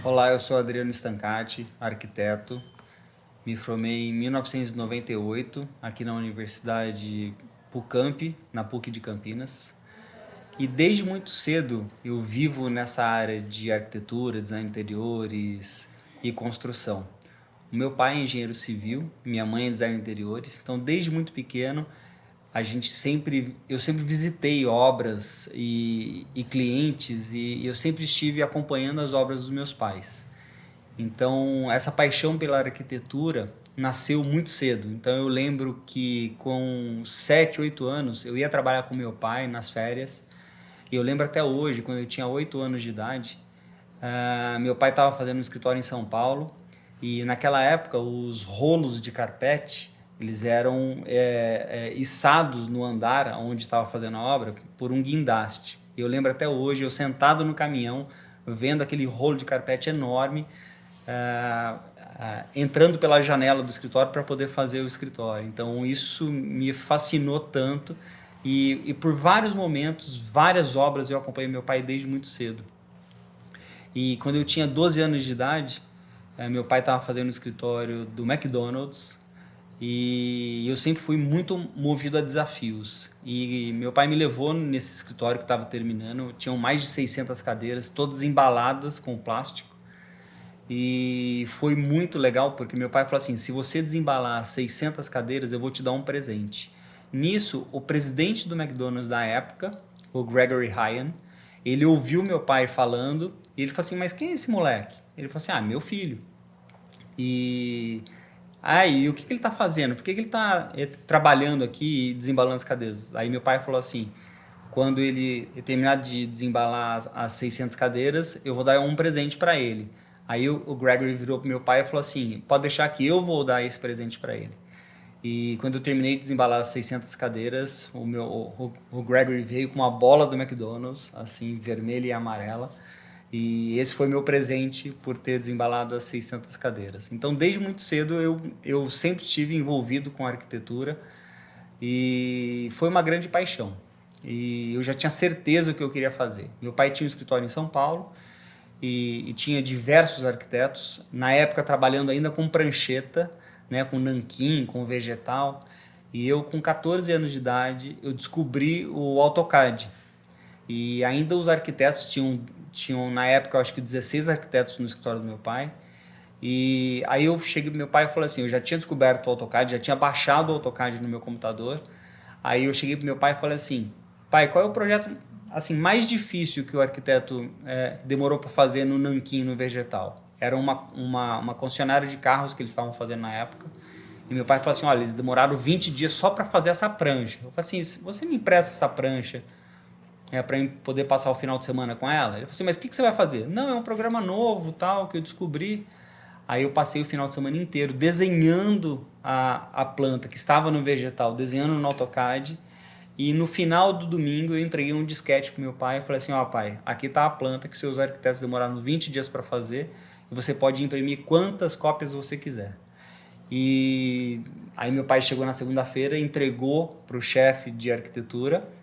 Olá, eu sou Adriano Stancati, arquiteto. Me formei em 1998 aqui na Universidade PUCamp, na PUC de Campinas. E desde muito cedo eu vivo nessa área de arquitetura, design de interiores e construção. O meu pai é engenheiro civil, minha mãe é designer de interiores, então desde muito pequeno eu sempre visitei obras e clientes e eu sempre estive acompanhando as obras dos meus pais. Então, essa paixão pela arquitetura nasceu muito cedo. Então, eu lembro que com 7, 8 anos, eu ia trabalhar com meu pai nas férias. E eu lembro até hoje, quando eu tinha 8 anos de idade, meu pai estava fazendo um escritório em São Paulo. E naquela época, os rolos de carpete, eles eram içados no andar onde estava fazendo a obra por um guindaste. E eu lembro até hoje, eu sentado no caminhão, vendo aquele rolo de carpete enorme, entrando pela janela do escritório para poder fazer o escritório. Então isso me fascinou tanto e por vários momentos, várias obras eu acompanhei meu pai desde muito cedo. E quando eu tinha 12 anos de idade, meu pai estava fazendo o escritório do McDonald's e eu sempre fui muito movido a desafios. E meu pai me levou nesse escritório que estava terminando, tinham mais de 600 cadeiras, todas embaladas com plástico. E foi muito legal porque meu pai falou assim: se você desembalar 600 cadeiras, eu vou te dar um presente. Nisso, o presidente do McDonald's da época, o Gregory Ryan, ele ouviu meu pai falando e ele falou assim: mas quem é esse moleque? Ele falou assim: meu filho. E aí, o que ele está fazendo? Por que ele está trabalhando aqui e desembalando as cadeiras? Aí meu pai falou assim: quando ele terminar de desembalar as 600 cadeiras, eu vou dar um presente para ele. Aí o Gregory virou pro meu pai e falou assim: pode deixar que eu vou dar esse presente para ele. E quando eu terminei de desembalar as 600 cadeiras, o Gregory veio com uma bola do McDonald's, assim, vermelha e amarela. E esse foi meu presente por ter desembalado as 600 cadeiras. Então, desde muito cedo, eu sempre estive envolvido com arquitetura e foi uma grande paixão. E eu já tinha certeza o que eu queria fazer. Meu pai tinha um escritório em São Paulo e tinha diversos arquitetos, na época trabalhando ainda com prancheta, né, com nanquim, com vegetal. E eu, com 14 anos de idade, eu descobri o AutoCAD. E ainda os arquitetos tinham na época, eu acho que 16 arquitetos no escritório do meu pai. E aí eu cheguei pro meu pai e falei assim: eu já tinha descoberto o AutoCAD, já tinha baixado o AutoCAD no meu computador. Aí eu cheguei pro meu pai e falei assim: pai, qual é o projeto assim mais difícil que o arquiteto demorou para fazer no nanquim, no vegetal? Era uma concessionária de carros que eles estavam fazendo na época. E meu pai falou assim: olha, eles demoraram 20 dias só para fazer essa prancha. Eu falei assim: você me empresta essa prancha para poder passar o final de semana com ela? Ele falou assim: mas o que você vai fazer? Não, é um programa novo, tal, que eu descobri. Aí eu passei o final de semana inteiro desenhando a planta que estava no vegetal, desenhando no AutoCAD. E no final do domingo eu entreguei um disquete pro meu pai e falei assim: ó, pai, aqui está a planta que seus arquitetos demoraram 20 dias para fazer e você pode imprimir quantas cópias você quiser. E aí meu pai chegou na segunda-feira, entregou pro chefe de arquitetura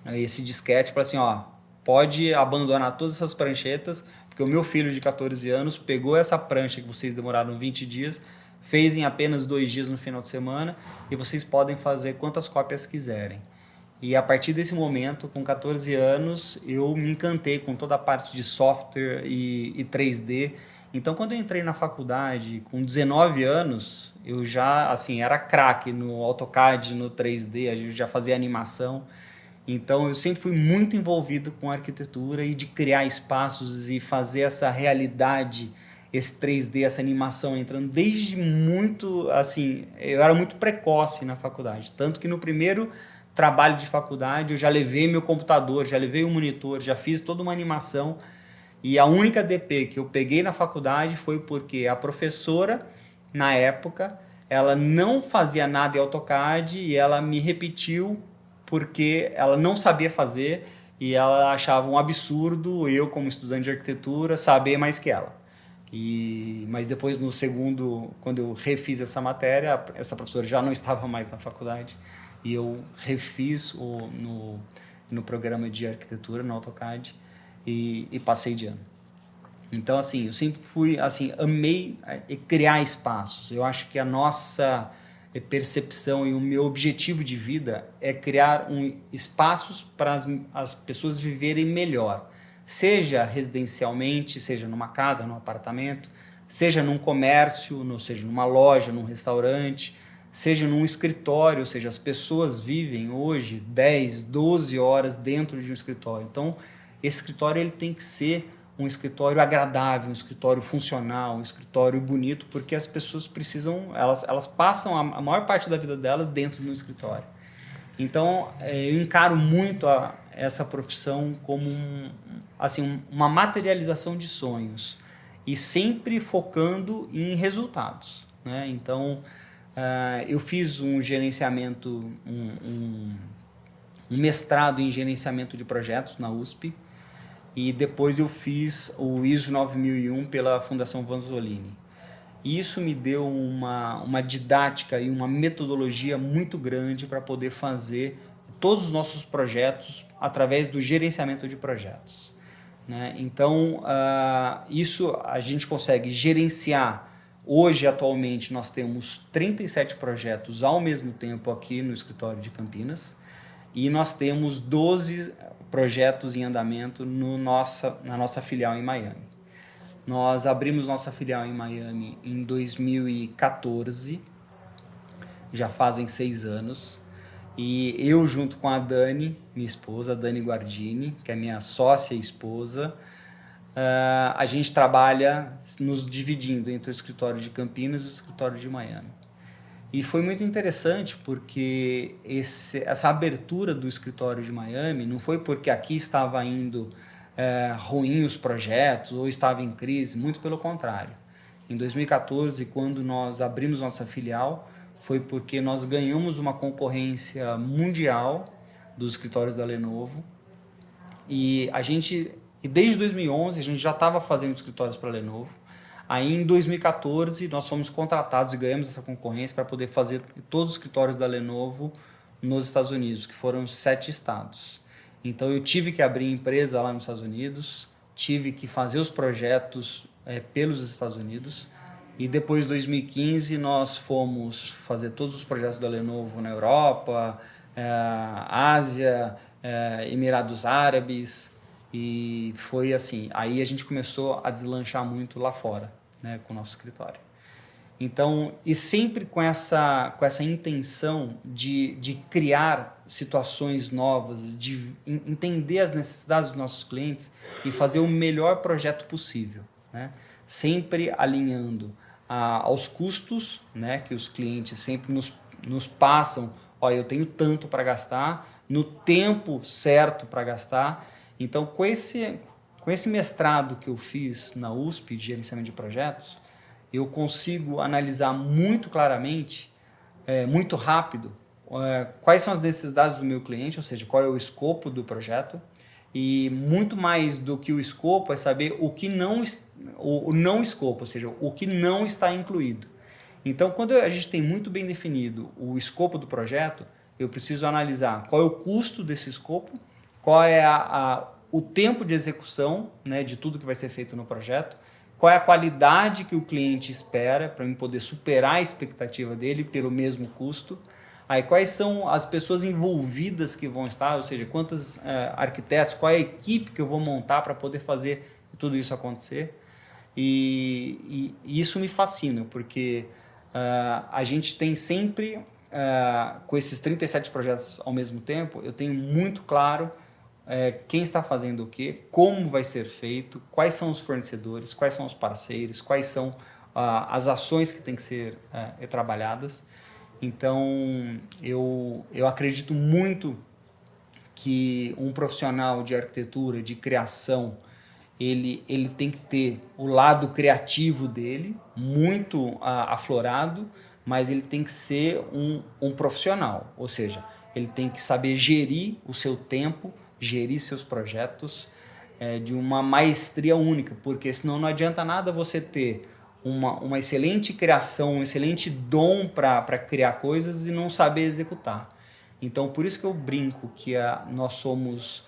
esse disquete, falou assim: ó, pode abandonar todas essas pranchetas, porque o meu filho de 14 anos pegou essa prancha que vocês demoraram 20 dias, fez em apenas 2 dias no final de semana, e vocês podem fazer quantas cópias quiserem. E a partir desse momento, com 14 anos, eu me encantei com toda a parte de software e 3D. Então, quando eu entrei na faculdade, com 19 anos, eu já assim era craque no AutoCAD, no 3D, a gente já fazia animação. Então eu sempre fui muito envolvido com arquitetura e de criar espaços e fazer essa realidade, esse 3D, essa animação entrando desde muito, assim, eu era muito precoce na faculdade, tanto que no primeiro trabalho de faculdade eu já levei meu computador, já levei o monitor, já fiz toda uma animação. E a única DP que eu peguei na faculdade foi porque a professora, na época, ela não fazia nada em AutoCAD e ela me repetiu porque ela não sabia fazer e ela achava um absurdo eu, como estudante de arquitetura, saber mais que ela. Mas depois, no segundo, quando eu refiz essa matéria, essa professora já não estava mais na faculdade e eu refiz no programa de arquitetura, no AutoCAD, e passei de ano. Então, assim, eu sempre fui, assim, amei criar espaços. Eu acho que a nossa percepção e o meu objetivo de vida é criar espaços para as pessoas viverem melhor. Seja residencialmente, seja numa casa, num apartamento, seja num comércio, seja numa loja, num restaurante, seja num escritório, ou seja, as pessoas vivem hoje 10, 12 horas dentro de um escritório. Então, esse escritório ele tem que ser um escritório agradável, um escritório funcional, um escritório bonito, porque as pessoas precisam, elas passam a maior parte da vida delas dentro do escritório. Então, eu encaro muito essa profissão como assim, uma materialização de sonhos e sempre focando em resultados, né? Então, eu fiz um gerenciamento, um mestrado em gerenciamento de projetos na USP, e depois eu fiz o ISO 9001 pela Fundação Vanzolini. E isso me deu uma didática e uma metodologia muito grande para poder fazer todos os nossos projetos através do gerenciamento de projetos, né? Então, isso a gente consegue gerenciar. Hoje, atualmente, nós temos 37 projetos ao mesmo tempo aqui no escritório de Campinas, e nós temos 12 projetos em andamento na nossa filial em Miami. Nós abrimos nossa filial em Miami em 2014, já fazem 6 anos, e eu junto com a Dani, minha esposa, a Dani Guardini, que é minha sócia e esposa, a gente trabalha nos dividindo entre o escritório de Campinas e o escritório de Miami. E foi muito interessante porque essa abertura do escritório de Miami não foi porque aqui estava indo ruim os projetos ou estava em crise, muito pelo contrário. Em 2014, quando nós abrimos nossa filial, foi porque nós ganhamos uma concorrência mundial dos escritórios da Lenovo, e desde 2011 a gente já estava fazendo escritórios para a Lenovo. Aí em 2014 nós fomos contratados e ganhamos essa concorrência para poder fazer todos os escritórios da Lenovo nos Estados Unidos, que foram 7 estados. Então eu tive que abrir empresa lá nos Estados Unidos, tive que fazer os projetos pelos Estados Unidos, e depois de 2015 nós fomos fazer todos os projetos da Lenovo na Europa, Ásia, Emirados Árabes. E foi assim, aí a gente começou a deslanchar muito lá fora, né, com o nosso escritório. Então, e sempre com essa intenção de criar situações novas, de entender as necessidades dos nossos clientes e fazer o melhor projeto possível, né? Sempre alinhando aos custos, né, que os clientes sempre nos passam. Olha, eu tenho tanto para gastar, no tempo certo para gastar. Então, com esse mestrado que eu fiz na USP de gerenciamento de projetos, eu consigo analisar muito claramente, muito rápido, quais são as necessidades do meu cliente, ou seja, qual é o escopo do projeto, e muito mais do que o escopo é saber o não escopo, ou seja, o que não está incluído. Então, quando a gente tem muito bem definido o escopo do projeto, eu preciso analisar qual é o custo desse escopo, qual é o tempo de execução, né, de tudo que vai ser feito no projeto, qual é a qualidade que o cliente espera para eu poder superar a expectativa dele pelo mesmo custo. Aí quais são as pessoas envolvidas que vão estar, ou seja, quantos arquitetos, qual é a equipe que eu vou montar para poder fazer tudo isso acontecer. E isso me fascina, porque a gente tem sempre, com esses 37 projetos ao mesmo tempo, eu tenho muito claro quem está fazendo o quê, como vai ser feito, quais são os fornecedores, quais são os parceiros, quais são as ações que têm que ser trabalhadas. Então, eu acredito muito que um profissional de arquitetura, de criação, ele tem que ter o lado criativo dele muito aflorado, mas ele tem que ser um profissional, ou seja, ele tem que saber gerir o seu tempo, gerir seus projetos de uma maestria única, porque senão não adianta nada você ter uma excelente criação, um excelente dom para criar coisas e não saber executar. Então, por isso que eu brinco que nós somos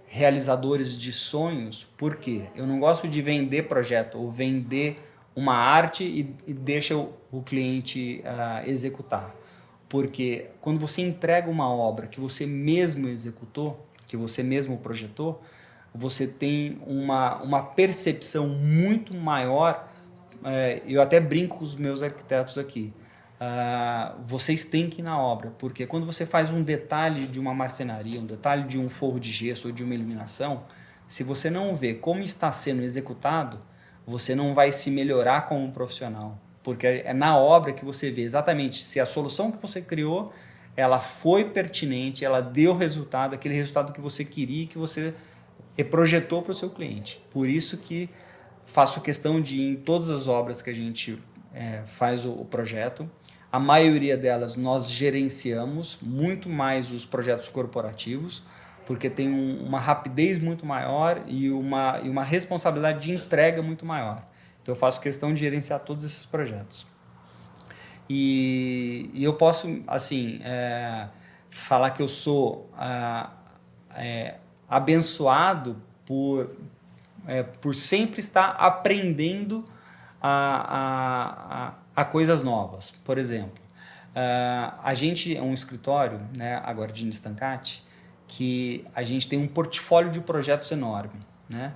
realizadores de sonhos. Por quê? Eu não gosto de vender projeto ou vender uma arte e deixa o cliente executar. Porque quando você entrega uma obra que você mesmo executou, que você mesmo projetou, você tem uma percepção muito maior. Eu até brinco com os meus arquitetos aqui. Vocês têm que ir na obra, porque quando você faz um detalhe de uma marcenaria, um detalhe de um forro de gesso ou de uma iluminação, se você não vê como está sendo executado, você não vai se melhorar como profissional, porque é na obra que você vê exatamente se a solução que você criou, ela foi pertinente, ela deu resultado, aquele resultado que você queria e que você projetou para o seu cliente. Por isso que faço questão de ir em todas as obras que a gente faz o projeto. A maioria delas nós gerenciamos, muito mais os projetos corporativos, porque tem uma rapidez muito maior e uma responsabilidade de entrega muito maior. Então eu faço questão de gerenciar todos esses projetos. E eu posso, assim, falar que eu sou abençoado por sempre estar aprendendo a coisas novas. Por exemplo, a gente é um escritório, né, a Guardini Stancati, que a gente tem um portfólio de projetos enorme, né?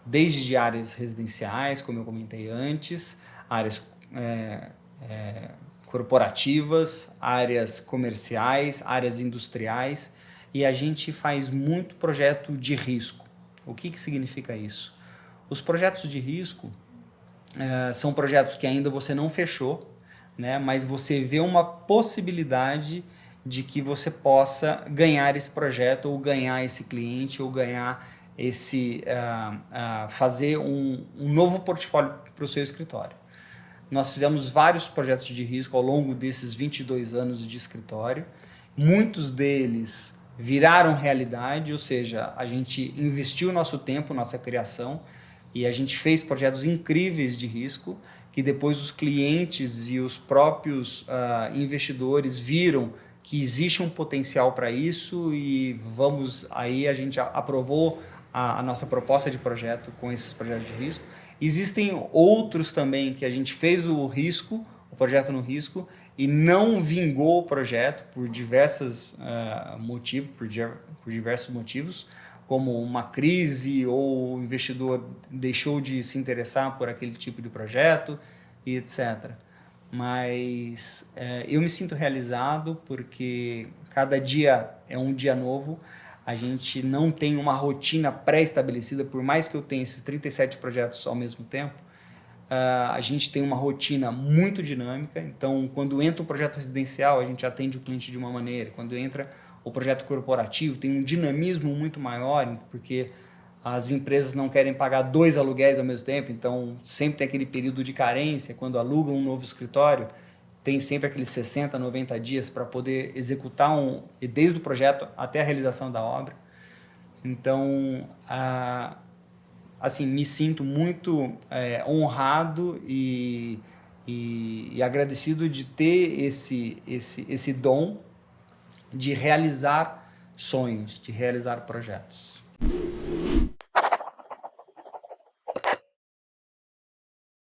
Desde áreas residenciais, como eu comentei antes, áreas corporativas, áreas comerciais, áreas industriais, e a gente faz muito projeto de risco. O que significa isso? Os projetos de risco são projetos que ainda você não fechou, né? Mas você vê uma possibilidade de que você possa ganhar esse projeto, ou ganhar esse cliente, ou ganhar fazer um novo portfólio para o seu escritório. Nós fizemos vários projetos de risco ao longo desses 22 anos de escritório. Muitos deles viraram realidade, ou seja, a gente investiu nosso tempo, nossa criação, e a gente fez projetos incríveis de risco, que depois os clientes e os próprios investidores viram que existe um potencial para isso, e aí a gente aprovou a nossa proposta de projeto com esses projetos de risco. Existem outros também que a gente fez o projeto no risco, e não vingou o projeto por diversos motivos, como uma crise, ou o investidor deixou de se interessar por aquele tipo de projeto, e etc. Mas eu me sinto realizado, porque cada dia é um dia novo. A gente não tem uma rotina pré-estabelecida, por mais que eu tenha esses 37 projetos ao mesmo tempo. A gente tem uma rotina muito dinâmica. Então, quando entra um projeto residencial, a gente atende o cliente de uma maneira. Quando entra o projeto corporativo, tem um dinamismo muito maior, porque as empresas não querem pagar 2 aluguéis ao mesmo tempo, então sempre tem aquele período de carência. Quando alugam um novo escritório, tem sempre aqueles 60, 90 dias para poder executar desde o projeto até a realização da obra. Então, assim, me sinto muito honrado e agradecido de ter esse dom de realizar sonhos, de realizar projetos.